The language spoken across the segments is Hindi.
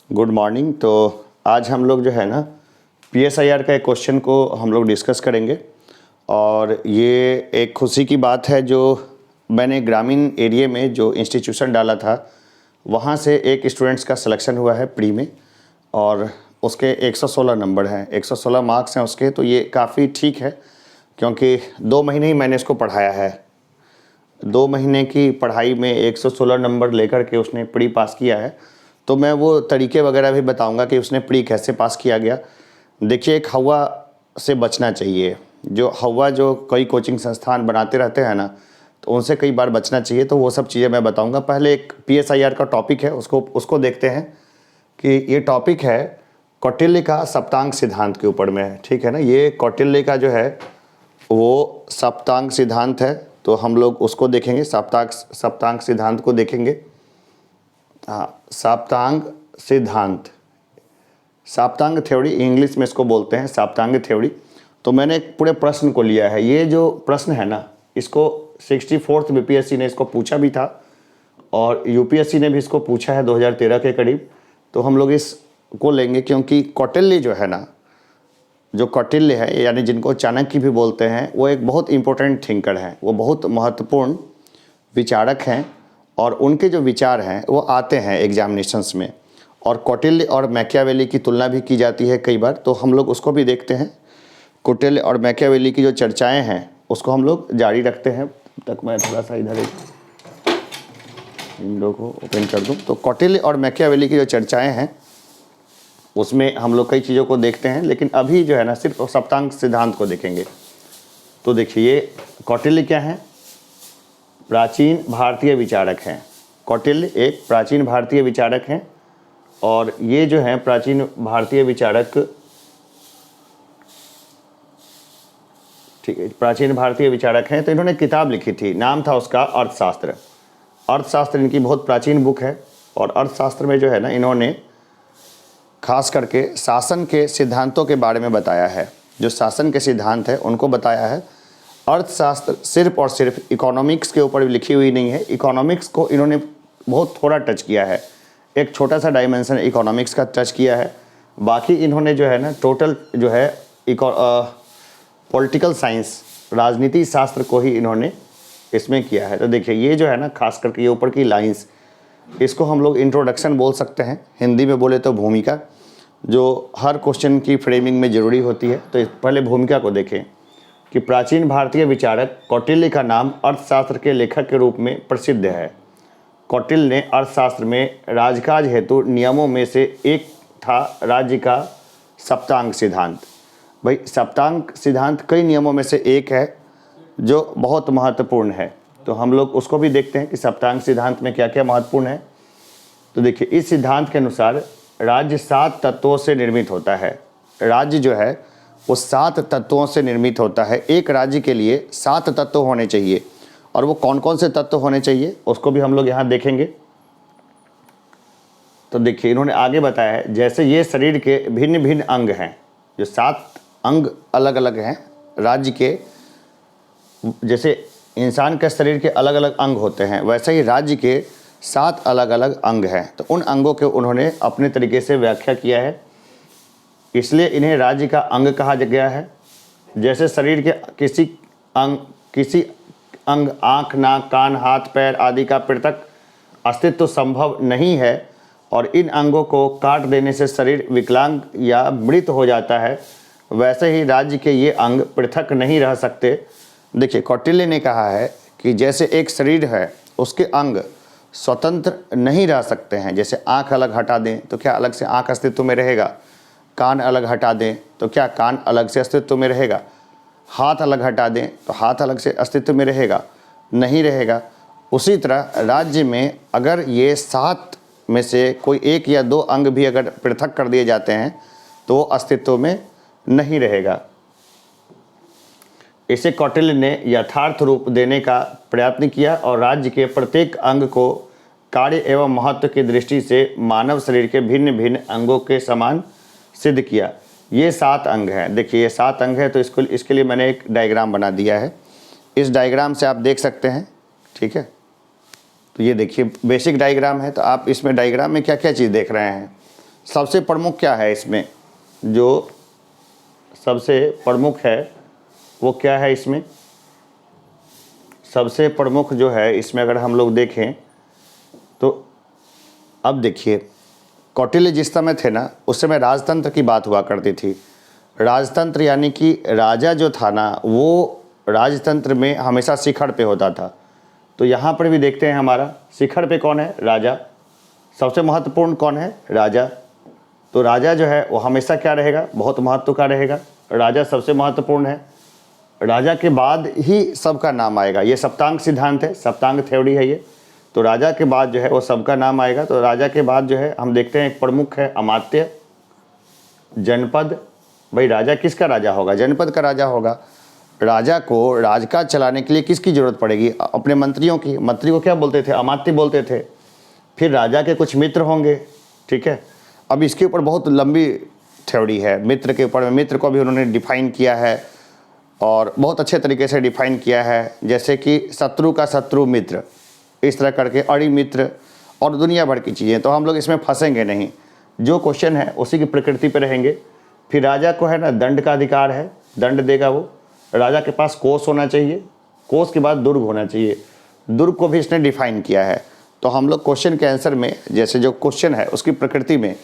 Good morning. तो आज हम लोग जो है ना PSIR का एक क्वेश्चन को हम लोग डिस्कस करेंगे। और ये एक खुशी की बात है जो मैंने ग्रामीण एरिया में जो इंस्टीट्यूशन डाला था वहाँ से एक स्टूडेंट्स का सिलेक्शन हुआ है प्री में, और उसके 116 नंबर हैं, 116 मार्क्स हैं उसके। तो ये काफ़ी ठीक है क्योंकि 2 महीने ही मैंने इसको पढ़ाया है। 2 महीने की पढ़ाई में 116 नंबर लेकर के उसने प्री पास किया है। तो मैं वो तरीके वगैरह भी बताऊंगा कि उसने प्री कैसे पास किया गया। देखिए, एक हवा से बचना चाहिए। जो कई कोचिंग संस्थान बनाते रहते हैं ना, तो उनसे कई बार बचना चाहिए। तो वो सब चीज़ें मैं बताऊंगा। पहले एक PSIR का टॉपिक है, उसको देखते हैं कि ये टॉपिक है कौटिल्य का सप्तांग सिद्धांत के ऊपर में है। ठीक है ना, ये कौटिल्य का जो है वो सप्तांग सिद्धांत है। तो हम लोग उसको देखेंगे, सप्तांग सिद्धांत को देखेंगे। हाँ, सप्तांग थ्योरी इंग्लिश में इसको बोलते हैं, सप्तांग थ्योरी। तो मैंने एक पूरे प्रश्न को लिया है। ये जो प्रश्न है ना, इसको 64th BPSC ने इसको पूछा भी था और UPSC ने भी इसको पूछा है 2013 के करीब। तो हम लोग इसको लेंगे क्योंकि कौटिल्य जो है ना, जो कौटिल्य है यानी जिनको चाणक्य भी बोलते हैं, वो एक बहुत इंपॉर्टेंट थिंकर हैं। वो बहुत महत्वपूर्ण विचारक हैं और उनके जो विचार हैं वो आते हैं एग्जामिनेशंस में। और कौटिल्य और मैकियावेली की तुलना भी की जाती है कई बार, तो हम लोग उसको भी देखते हैं। कौटिल्य और मैकियावेली की जो चर्चाएं हैं उसको हम लोग जारी रखते हैं। तब तक मैं थोड़ा सा इधर एक विंडो को ओपन कर दूं। तो कौटिल्य और मैकियावेली की जो चर्चाएँ हैं उसमें हम लोग कई चीज़ों को देखते हैं, लेकिन अभी जो है ना सिर्फ सप्तांग सिद्धांत को देखेंगे। तो देखिए, ये कौटिल्य क्या है? प्राचीन भारतीय विचारक हैं। कौटिल्य एक प्राचीन भारतीय विचारक हैं और ये जो हैं प्राचीन भारतीय विचारक, ठीक है, प्राचीन भारतीय विचारक हैं। तो इन्होंने किताब लिखी थी, नाम था उसका अर्थशास्त्र। अर्थशास्त्र इनकी बहुत प्राचीन बुक है। और अर्थशास्त्र में जो है ना, इन्होंने खास करके शासन के सिद्धांतों के बारे में बताया है। जो शासन के सिद्धांत है उनको बताया है। अर्थशास्त्र सिर्फ और सिर्फ इकोनॉमिक्स के ऊपर लिखी हुई नहीं है। इकोनॉमिक्स को इन्होंने बहुत थोड़ा टच किया है, एक छोटा सा डायमेंशन इकोनॉमिक्स का टच किया है। बाकी इन्होंने जो है ना टोटल जो है पॉलिटिकल साइंस, राजनीति शास्त्र को ही इन्होंने इसमें किया है। तो देखिए, ये जो है ना खास करके ये ऊपर की लाइंस, इसको हम लोग इंट्रोडक्शन बोल सकते हैं, हिंदी में बोले तो भूमिका, जो हर क्वेश्चन की फ्रेमिंग में ज़रूरी होती है। तो पहले भूमिका को देखें कि प्राचीन भारतीय विचारक कौटिल्य का नाम अर्थशास्त्र के लेखक के रूप में प्रसिद्ध है। कौटिल्य ने अर्थशास्त्र में राजकाज हेतु नियमों में से एक था राज्य का सप्तांग सिद्धांत। भाई, सप्तांग सिद्धांत कई नियमों में से एक है जो बहुत महत्वपूर्ण है। तो हम लोग उसको भी देखते हैं कि सप्तांग सिद्धांत में क्या क्या महत्वपूर्ण है। तो देखिए, इस सिद्धांत के अनुसार राज्य 7 तत्वों से निर्मित होता है। राज्य जो है वो 7 तत्वों से निर्मित होता है। एक राज्य के लिए 7 तत्व होने चाहिए। और वो कौन कौन से तत्व होने चाहिए उसको भी हम लोग यहाँ देखेंगे। तो देखिए, इन्होंने आगे बताया है, जैसे ये शरीर के भिन्न भिन्न अंग हैं, जो 7 अंग अलग अलग हैं राज्य के। जैसे इंसान के शरीर के अलग अलग अंग होते हैं, वैसे ही राज्य के 7 अलग अलग अंग हैं। तो उन अंगों के उन्होंने अपने तरीके से व्याख्या किया है, इसलिए इन्हें राज्य का अंग कहा गया है। जैसे शरीर के किसी अंग आँख, नाक, कान, हाथ, पैर आदि का पृथक अस्तित्व संभव नहीं है और इन अंगों को काट देने से शरीर विकलांग या मृत हो जाता है, वैसे ही राज्य के ये अंग पृथक नहीं रह सकते। देखिए, कौटिल्य ने कहा है कि जैसे एक शरीर है उसके अंग स्वतंत्र नहीं रह सकते हैं। जैसे आँख अलग हटा दें तो क्या अलग से आँख अस्तित्व में रहेगा? कान अलग हटा दें तो क्या कान अलग से अस्तित्व में रहेगा? हाथ अलग हटा दें तो हाथ अलग से अस्तित्व में रहेगा? नहीं रहेगा। उसी तरह राज्य में अगर ये 7 में से कोई एक या 2 अंग भी अगर पृथक कर दिए जाते हैं तो वो अस्तित्व में नहीं रहेगा। इसे कौटिल्य ने यथार्थ रूप देने का प्रयत्न किया और राज्य के प्रत्येक अंग को कार्य एवं महत्व की दृष्टि से मानव शरीर के भिन्न भिन्न अंगों के समान सिद्ध किया। ये 7 अंग हैं। देखिए, ये 7 अंग है। तो इसके लिए मैंने एक डायग्राम बना दिया है। इस डायग्राम से आप देख सकते हैं, ठीक है। तो ये देखिए बेसिक डायग्राम है। तो आप इसमें डायग्राम में क्या क्या चीज़ देख रहे हैं? सबसे प्रमुख क्या है इसमें, जो सबसे प्रमुख है वो क्या है इसमें, सबसे प्रमुख जो है इसमें अगर हम लोग देखें तो अब देखिए, कौटिल्य जिस समय थे ना उस समय राजतंत्र की बात हुआ करती थी। राजतंत्र यानी कि राजा जो था ना वो राजतंत्र में हमेशा शिखर पे होता था। तो यहाँ पर भी देखते हैं हमारा शिखर पे कौन है, राजा। सबसे महत्वपूर्ण कौन है, राजा। तो राजा जो है वो हमेशा क्या रहेगा, बहुत महत्व का रहेगा। राजा सबसे महत्वपूर्ण है, राजा के बाद ही सबका नाम आएगा। ये सप्तांग सिद्धांत है, सप्तांग थ्योरी है ये। तो राजा के बाद जो है वो सबका नाम आएगा। तो राजा के बाद जो है हम देखते हैं एक प्रमुख है अमात्य, जनपद। भाई राजा किसका राजा होगा, जनपद का राजा होगा। राजा को राजकाज चलाने के लिए किसकी ज़रूरत पड़ेगी, अपने मंत्रियों की। मंत्री को क्या बोलते थे, अमात्य बोलते थे। फिर राजा के कुछ मित्र होंगे, ठीक है। अब इसके ऊपर बहुत लंबी थ्योरी है मित्र के ऊपर। मित्र को भी उन्होंने डिफाइन किया है और बहुत अच्छे तरीके से डिफाइन किया है, जैसे कि शत्रु का शत्रु मित्र, इस तरह करके अड़ी मित्र और दुनिया भर की चीज़ें। तो हम लोग इसमें फंसेंगे नहीं, जो क्वेश्चन है उसी की प्रकृति पे रहेंगे। फिर राजा को है ना दंड का अधिकार है, दंड देगा वो। राजा के पास कोष होना चाहिए, कोष के बाद दुर्ग होना चाहिए। दुर्ग को भी इसने डिफाइन किया है। तो हम लोग क्वेश्चन के आंसर में जैसे जो क्वेश्चन है उसकी प्रकृति में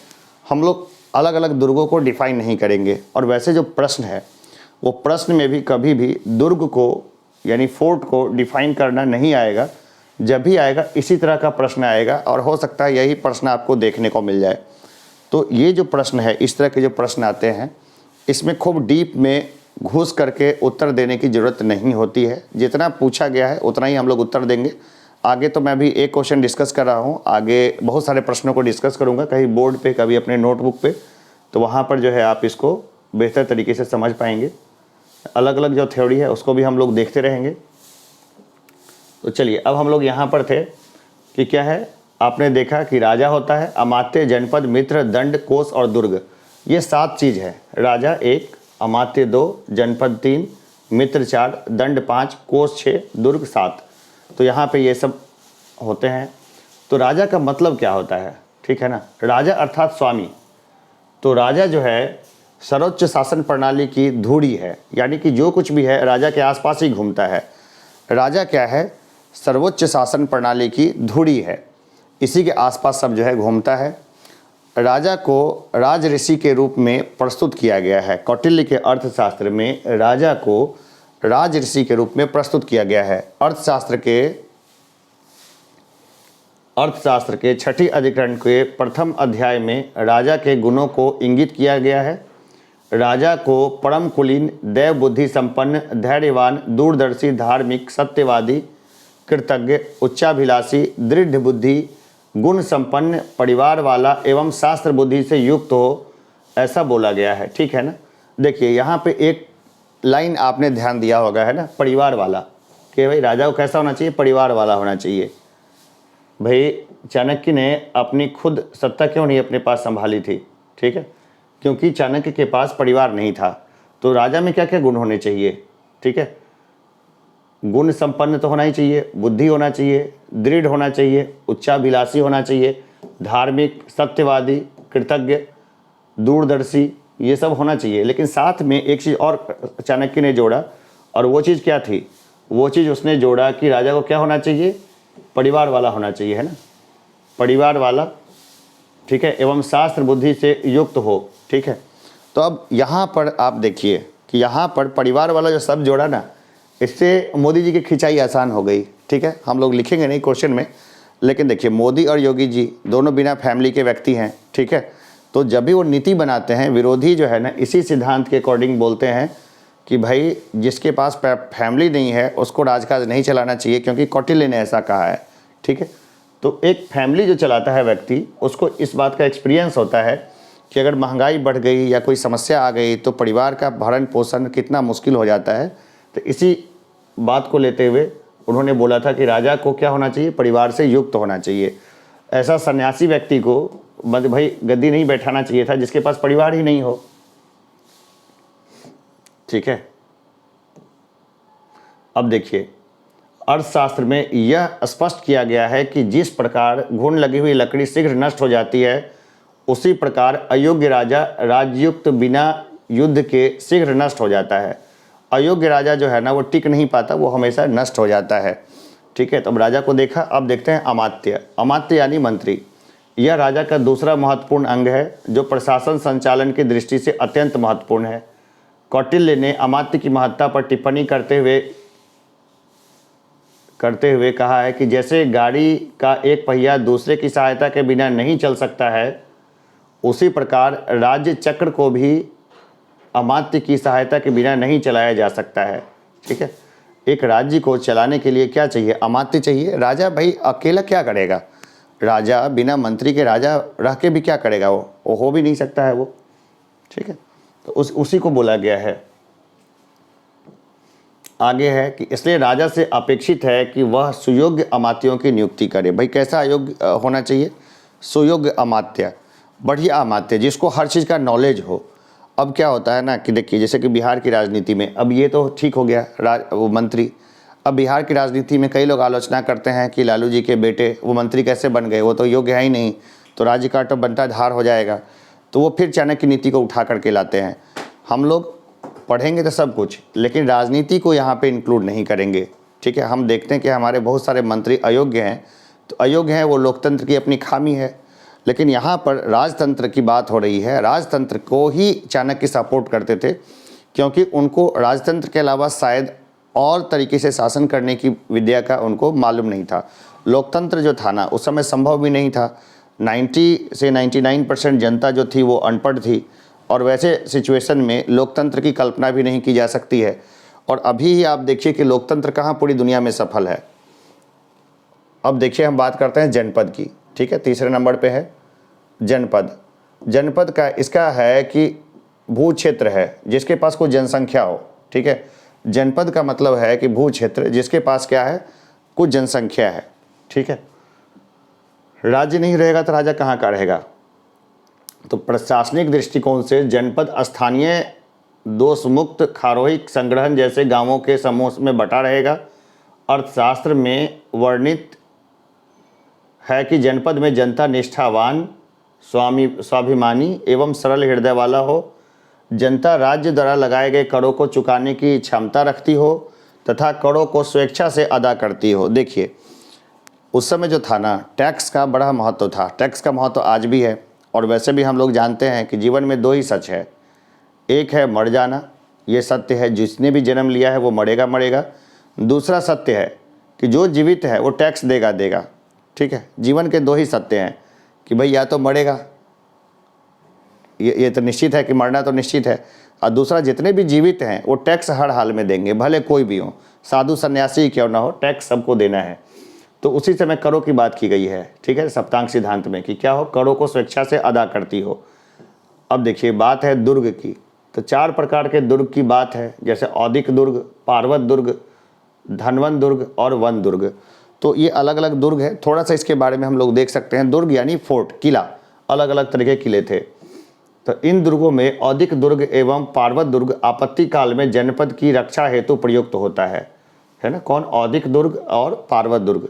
हम लोग अलग अलग दुर्गों को डिफाइन नहीं करेंगे। और वैसे जो प्रश्न है वो प्रश्न में भी कभी भी दुर्ग को यानी फोर्ट को डिफाइन करना नहीं आएगा। जब भी आएगा इसी तरह का प्रश्न आएगा और हो सकता है यही प्रश्न आपको देखने को मिल जाए। तो ये जो प्रश्न है, इस तरह के जो प्रश्न आते हैं, इसमें खूब डीप में घुस करके उत्तर देने की ज़रूरत नहीं होती है। जितना पूछा गया है उतना ही हम लोग उत्तर देंगे। आगे तो मैं अभी एक क्वेश्चन डिस्कस कर रहा हूँ, आगे बहुत सारे प्रश्नों को डिस्कस करूँगा, कहीं बोर्ड पे कभी अपने नोटबुक पे। तो वहाँ पर जो है आप इसको बेहतर तरीके से समझ पाएंगे। अलग अलग जो थ्योरी है उसको भी हम लोग देखते रहेंगे। तो चलिए, अब हम लोग यहाँ पर थे कि क्या है, आपने देखा कि राजा होता है, अमात्य, जनपद, मित्र, दंड, कोष और दुर्ग। ये 7 चीज़ है। राजा 1, अमात्य 2, जनपद 3, मित्र 4, दंड 5, कोष 6, दुर्ग 7। तो यहाँ पे ये सब होते हैं। तो राजा का मतलब क्या होता है, ठीक है ना। राजा अर्थात स्वामी। तो राजा जो है सर्वोच्च शासन प्रणाली की धूड़ी है, यानी कि जो कुछ भी है राजा के आसपास ही घूमता है। राजा क्या है, सर्वोच्च शासन प्रणाली की धूड़ी है, इसी के आसपास सब जो है घूमता है। राजा को राज ऋषि के रूप में प्रस्तुत किया गया है। कौटिल्य के अर्थशास्त्र में राजा को राज ऋषि के रूप में प्रस्तुत किया गया है। अर्थशास्त्र के 6ठी अधिकरण के प्रथम अध्याय में राजा के गुणों को इंगित किया गया है। राजा को परम कुलीन, दैव बुद्धि संपन्न, धैर्यवान, दूरदर्शी, धार्मिक, सत्यवादी, कृतज्ञ, उच्चाभिलाषी, दृढ़ बुद्धि, गुण संपन्न, परिवार वाला एवं शास्त्र बुद्धि से युक्त हो, ऐसा बोला गया है, ठीक है ना। देखिए यहाँ पे एक लाइन आपने ध्यान दिया होगा, है ना, परिवार वाला, कि भाई राजा को कैसा होना चाहिए, परिवार वाला होना चाहिए। भाई चाणक्य ने अपनी खुद सत्ता क्यों नहीं अपने पास संभाली थी, ठीक है, क्योंकि चाणक्य के पास परिवार नहीं था। तो राजा में क्या क्या गुण होने चाहिए, ठीक है, गुण संपन्न तो होना ही चाहिए, बुद्धि होना चाहिए, दृढ़ होना चाहिए, उच्चाभिलाषी होना चाहिए, धार्मिक, सत्यवादी, कृतज्ञ, दूरदर्शी, ये सब होना चाहिए। लेकिन साथ में एक चीज़ और चाणक्य ने जोड़ा, और वो चीज़ क्या थी, वो चीज़ उसने जोड़ा कि राजा को क्या होना चाहिए, परिवार वाला होना चाहिए, है ना, परिवार वाला, ठीक है, एवं शास्त्र बुद्धि से युक्त हो, ठीक है। तो अब यहाँ पर आप देखिए कि यहाँ पर परिवार वाला जो शब्द जोड़ा ना, इससे मोदी जी की खिंचाई आसान हो गई, ठीक है। हम लोग लिखेंगे नहीं क्वेश्चन में, लेकिन देखिए मोदी और योगी जी दोनों बिना फैमिली के व्यक्ति हैं, ठीक है। तो जब भी वो नीति बनाते हैं, विरोधी जो है ना इसी सिद्धांत के अकॉर्डिंग बोलते हैं कि भाई जिसके पास फैमिली नहीं है उसको राजकाज नहीं चलाना चाहिए, क्योंकि कौटिल्य ने ऐसा कहा है, ठीक है। तो एक फैमिली जो चलाता है व्यक्ति, उसको इस बात का एक्सपीरियंस होता है कि अगर महंगाई बढ़ गई या कोई समस्या आ गई तो परिवार का भरण पोषण कितना मुश्किल हो जाता है। तो इसी बात को लेते हुए उन्होंने बोला था कि राजा को क्या होना चाहिए, परिवार से युक्त होना चाहिए। ऐसा सन्यासी व्यक्ति को भाई गद्दी नहीं बैठाना चाहिए था जिसके पास परिवार ही नहीं हो, ठीक है। अब देखिए अर्थशास्त्र में यह स्पष्ट किया गया है कि जिस प्रकार घुन लगी हुई लकड़ी शीघ्र नष्ट हो जाती है, उसी प्रकार अयोग्य राजा राजयुक्त बिना युद्ध के शीघ्र नष्ट हो जाता है। अयोग्य राजा जो है ना वो टिक नहीं पाता, वो हमेशा नष्ट हो जाता है। ठीक है, तो अब राजा को देखा। अब देखते हैं अमात्य। अमात्य यानी मंत्री। यह राजा का दूसरा महत्वपूर्ण अंग है जो प्रशासन संचालन की दृष्टि से अत्यंत महत्वपूर्ण है। कौटिल्य ने अमात्य की महत्ता पर टिप्पणी करते हुए कहा है कि जैसे गाड़ी का एक पहिया दूसरे की सहायता के बिना नहीं चल सकता है, उसी प्रकार राज्य चक्र को भी अमात्य की सहायता के बिना नहीं चलाया जा सकता है। ठीक है, एक राज्य को चलाने के लिए क्या चाहिए? अमात्य चाहिए। राजा भाई अकेला क्या करेगा? राजा बिना मंत्री के राजा रह के भी क्या करेगा? वो हो भी नहीं सकता है वो। ठीक है, तो उसी को बोला गया है। आगे है कि इसलिए राजा से अपेक्षित है कि वह सुयोग्य अमात्यों की नियुक्ति करे। भाई कैसा अयोग्य होना चाहिए? सुयोग्य अमात्य, बढ़िया अमात्य, जिसको हर चीज़ का नॉलेज हो। अब क्या होता है ना कि देखिए, जैसे कि बिहार की राजनीति में, अब ये तो ठीक हो गया वो मंत्री। अब बिहार की राजनीति में कई लोग आलोचना करते हैं कि लालू जी के बेटे वो मंत्री कैसे बन गए, वो तो योग्य है ही नहीं, तो राज्य का तो बनता धार हो जाएगा। तो वो फिर चाणक्य नीति को उठा करके लाते हैं। हम लोग पढ़ेंगे तो सब कुछ, लेकिन राजनीति को यहाँ पे इंक्लूड नहीं करेंगे। ठीक है, हम देखते हैं कि हमारे बहुत सारे मंत्री अयोग्य हैं। तो अयोग्य हैं वो लोकतंत्र की अपनी खामी है, लेकिन यहाँ पर राजतंत्र की बात हो रही है। राजतंत्र को ही चाणक्य सपोर्ट करते थे, क्योंकि उनको राजतंत्र के अलावा शायद और तरीके से शासन करने की विद्या का उनको मालूम नहीं था। लोकतंत्र जो था ना उस समय संभव भी नहीं था। 90 से 99% जनता जो थी वो अनपढ़ थी, और वैसे सिचुएशन में लोकतंत्र की कल्पना भी नहीं की जा सकती है। और अभी ही आप देखिए कि लोकतंत्र कहाँ पूरी दुनिया में सफल है। अब देखिए, हम बात करते हैं जनपद की। ठीक है, तीसरे नंबर पे है जनपद। जनपद का इसका है कि भू क्षेत्र है जिसके पास कोई जनसंख्या हो। ठीक है, जनपद का मतलब है कि भू क्षेत्र जिसके पास क्या है, कुछ जनसंख्या है। ठीक है, राज्य नहीं रहेगा तो राजा कहाँ का रहेगा? तो प्रशासनिक दृष्टिकोण से जनपद स्थानीय दोष मुक्त खारोही संग्रहण जैसे गांवों के समूह में बटा रहेगा। अर्थशास्त्र में वर्णित है कि जनपद में जनता निष्ठावान, स्वाभिमानी एवं सरल हृदय वाला हो। जनता राज्य द्वारा लगाए गए करों को चुकाने की क्षमता रखती हो तथा करों को स्वेच्छा से अदा करती हो। देखिए, उस समय जो था ना, टैक्स का बड़ा महत्व था। टैक्स का महत्व आज भी है। और वैसे भी हम लोग जानते हैं कि जीवन में दो ही सच है। एक है मर जाना, ये सत्य है, जिसने भी जन्म लिया है वो मरेगा। दूसरा सत्य है कि जो जीवित है वो टैक्स देगा। ठीक है, जीवन के दो ही सत्य हैं कि भाई या तो मरेगा, ये तो निश्चित है कि मरना तो निश्चित है, और दूसरा जितने भी जीवित हैं वो टैक्स हर हाल में देंगे, भले कोई भी हो, साधु सन्यासी क्यों ना हो, टैक्स सबको देना है। तो उसी समय करों की बात की गई है। ठीक है, सप्तांग सिद्धांत में कि क्या हो, करों को स्वेच्छा से अदा करती हो। अब देखिए, बात है दुर्ग की। तो 4 प्रकार के दुर्ग की बात है, जैसे औदिक दुर्ग, पार्वत दुर्ग, धनवन दुर्ग और वन दुर्ग। तो ये अलग अलग दुर्ग है। थोड़ा सा इसके बारे में हम लोग देख सकते हैं। दुर्ग यानी फोर्ट, किला, अलग अलग तरह के किले थे। तो इन दुर्गों में औदिक दुर्ग एवं पार्वत दुर्ग आपत्ति काल में जनपद की रक्षा हेतु प्रयुक्त होता है ना। कौन? औदिक दुर्ग और पार्वत दुर्ग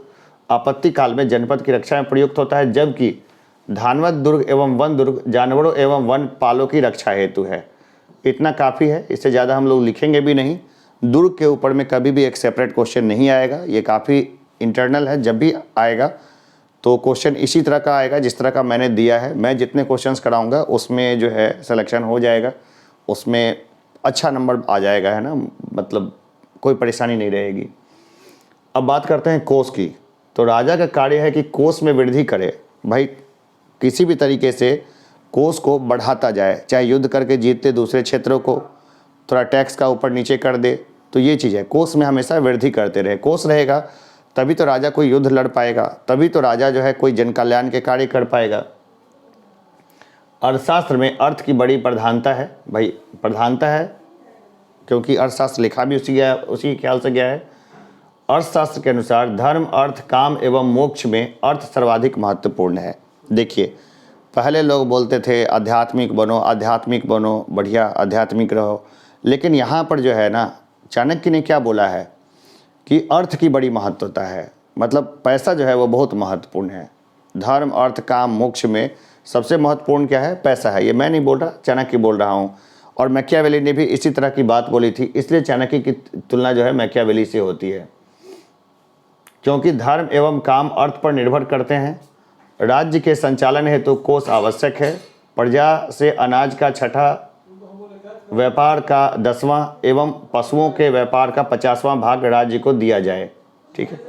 आपत्ति काल में जनपद की रक्षा में प्रयुक्त होता है, जबकि धानवद दुर्ग एवं वन दुर्ग जानवरों एवं वन पालों की रक्षा हेतु है। इतना काफ़ी है, इससे ज़्यादा हम लोग लिखेंगे भी नहीं। दुर्ग के ऊपर में कभी भी एक सेपरेट क्वेश्चन नहीं आएगा, ये काफ़ी इंटरनल है। जब भी आएगा तो क्वेश्चन इसी तरह का आएगा जिस तरह का मैंने दिया है। मैं जितने क्वेश्चंस कराऊंगा उसमें जो है सिलेक्शन हो जाएगा, उसमें अच्छा नंबर आ जाएगा, है ना, मतलब कोई परेशानी नहीं रहेगी। अब बात करते हैं कोष की। तो राजा का कार्य है कि कोष में वृद्धि करे। भाई किसी भी तरीके से कोष को बढ़ाता जाए, चाहे युद्ध करके जीतते दूसरे क्षेत्रों को, थोड़ा टैक्स का ऊपर नीचे कर दे, तो ये चीज़ है। कोष में हमेशा वृद्धि करते रहे। कोष रहेगा तभी तो राजा कोई युद्ध लड़ पाएगा, तभी तो राजा जो है कोई जन कल्याण के कार्य कर पाएगा। अर्थशास्त्र में अर्थ की बड़ी प्रधानता है। भाई प्रधानता है क्योंकि अर्थशास्त्र लिखा भी उसी ख्याल से गया है। अर्थशास्त्र के अनुसार धर्म, अर्थ, काम एवं मोक्ष में अर्थ सर्वाधिक महत्वपूर्ण है। देखिए, पहले लोग बोलते थे आध्यात्मिक बनो, बढ़िया आध्यात्मिक रहो, लेकिन यहाँ पर जो है ना, चाणक्य ने क्या बोला है कि अर्थ की बड़ी महत्वता है। मतलब पैसा जो है वो बहुत महत्वपूर्ण है। धर्म, अर्थ, काम, मोक्ष में सबसे महत्वपूर्ण क्या है? पैसा है। ये मैं नहीं बोल रहा, चाणक्य बोल रहा हूँ। और मैकियावेली ने भी इसी तरह की बात बोली थी, इसलिए चाणक्य की तुलना जो है मैकियावेली से होती है। क्योंकि धर्म एवं काम अर्थ पर निर्भर करते हैं। राज्य के संचालन हेतु कोष आवश्यक है। प्रजा से अनाज का 6वां, व्यापार का 10वां एवं पशुओं के व्यापार का 50वां भाग राज्य को दिया जाए। ठीक है,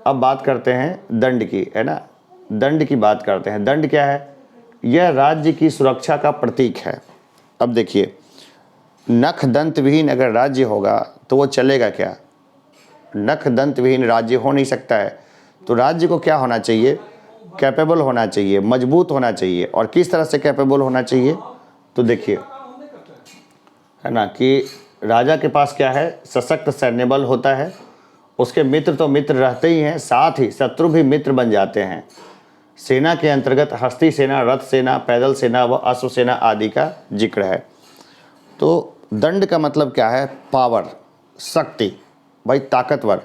अब बात करते हैं दंड की, है ना। दंड की बात करते हैं। दंड क्या है? यह राज्य की सुरक्षा का प्रतीक है। अब देखिए, नख दंत विहीन अगर राज्य होगा तो वो चलेगा क्या? नख दंत विहीन राज्य हो नहीं सकता है। तो राज्य को क्या होना चाहिए? कैपेबल होना चाहिए, मजबूत होना चाहिए। और किस तरह से कैपेबल होना चाहिए? तो देखिए, है ना, कि राजा के पास क्या है? सशक्त सैन्य बल होता है। उसके मित्र तो मित्र रहते ही हैं, साथ ही शत्रु भी मित्र बन जाते हैं। सेना के अंतर्गत हस्ती सेना, रथ सेना, पैदल सेना व अश्व सेना आदि का जिक्र है। तो दंड का मतलब क्या है? पावर, शक्ति, भाई ताकतवर।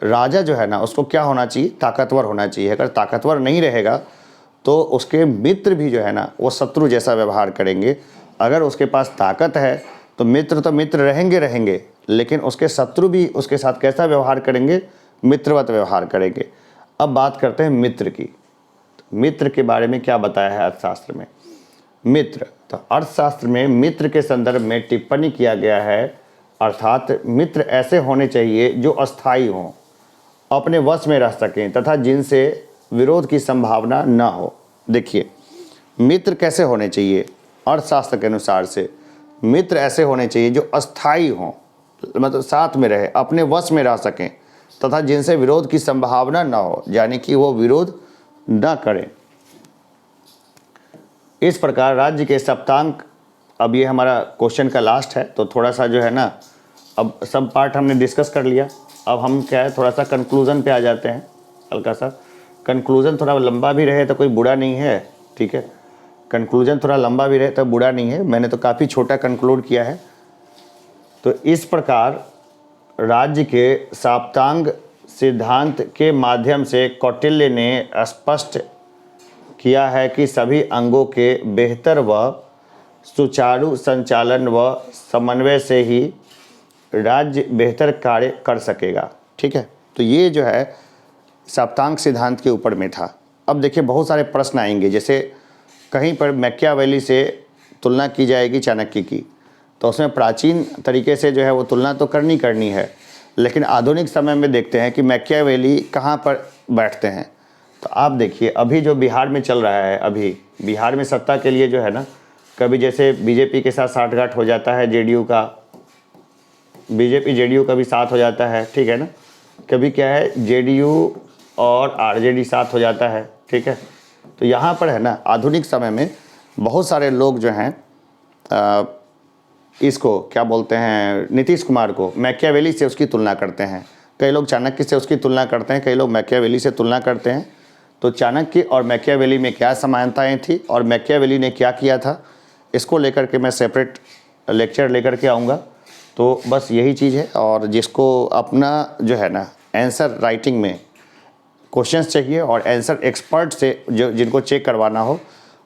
राजा जो है ना, उसको क्या होना चाहिए? ताकतवर होना चाहिए। अगर ताकतवर नहीं रहेगा तो उसके मित्र भी जो है ना, वो शत्रु जैसा व्यवहार करेंगे। अगर उसके पास ताकत है तो मित्र रहेंगे, लेकिन उसके शत्रु भी उसके साथ कैसा व्यवहार करेंगे? मित्रवत व्यवहार करेंगे। अब बात करते हैं मित्र की। मित्र के बारे में क्या बताया है अर्थशास्त्र में? मित्र, तो अर्थशास्त्र में मित्र के संदर्भ में टिप्पणी किया गया है, अर्थात मित्र ऐसे होने चाहिए जो अस्थायी हों, अपने वश में रह सकें तथा जिनसे विरोध की संभावना न हो। देखिए, मित्र कैसे होने चाहिए? अर्थशास्त्र के अनुसार से मित्र ऐसे होने चाहिए जो अस्थायी हों, मतलब साथ में रहे, अपने वश में रह सकें तथा जिनसे विरोध की संभावना न हो, यानी कि वो विरोध न करें। इस प्रकार राज्य के सप्तांक, अब ये हमारा क्वेश्चन का लास्ट है, तो थोड़ा सा जो है ना, अब सब पार्ट हमने डिस्कस कर लिया। अब हम क्या है, थोड़ा सा कंक्लूज़न पे आ जाते हैं। हल्का सा कंक्लूज़न थोड़ा लंबा भी रहे तो कोई बुरा नहीं है, ठीक है। कंक्लूजन थोड़ा लंबा भी रहे तो बुरा नहीं है, मैंने तो काफ़ी छोटा कंक्लूड किया है। तो इस प्रकार राज्य के सप्तांग सिद्धांत के माध्यम से कौटिल्य ने स्पष्ट किया है कि सभी अंगों के बेहतर व सुचारू संचालन व समन्वय से ही राज्य बेहतर कार्य कर सकेगा। ठीक है, तो ये जो है सप्तांग सिद्धांत के ऊपर में था। अब देखिए, बहुत सारे प्रश्न आएंगे, जैसे कहीं पर मैकियावेली से तुलना की जाएगी चाणक्य की, तो उसमें प्राचीन तरीके से जो है वो तुलना तो करनी है, लेकिन आधुनिक समय में देखते हैं कि मैकियावेली कहाँ पर बैठते हैं। तो आप देखिए, अभी जो बिहार में चल रहा है, अभी बिहार में सत्ता के लिए जो है ना, कभी जैसे बीजेपी के साथ साठगांठ हो जाता है, जेडीयू का, बीजेपी जेडीयू का भी साथ हो जाता है, ठीक है ना। कभी क्या है, जेडीयू और आरजेडी साथ हो जाता है, ठीक है। तो यहाँ पर है ना, आधुनिक समय में बहुत सारे लोग जो हैं इसको क्या बोलते हैं, नीतीश कुमार को मैकियावेली से उसकी तुलना करते हैं। कई लोग चाणक्य से उसकी तुलना करते हैं, कई लोग मैकियावेली से तुलना करते हैं। तो चाणक्य और मैकियावेली में क्या समानताएं थी और मैकियावेली ने क्या किया था, इसको लेकर के मैं सेपरेट लेक्चर लेकर के आऊँगा। तो बस यही चीज़ है। और जिसको अपना जो है ना आंसर राइटिंग में क्वेश्चंस चाहिए और आंसर एक्सपर्ट से जो जिनको चेक करवाना हो,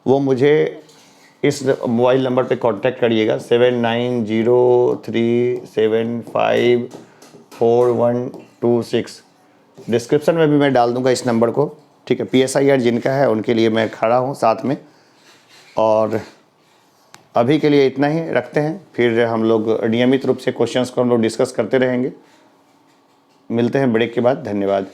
वो मुझे इस मोबाइल नंबर पे कांटेक्ट करिएगा 7903754126। डिस्क्रिप्शन में भी मैं डाल दूंगा इस नंबर को, ठीक है। PSIR जिनका है उनके लिए मैं खड़ा हूँ साथ में। और अभी के लिए इतना ही रखते हैं, फिर हम लोग नियमित रूप से क्वेश्चंस को हम लोग डिस्कस करते रहेंगे। मिलते हैं ब्रेक के बाद। धन्यवाद।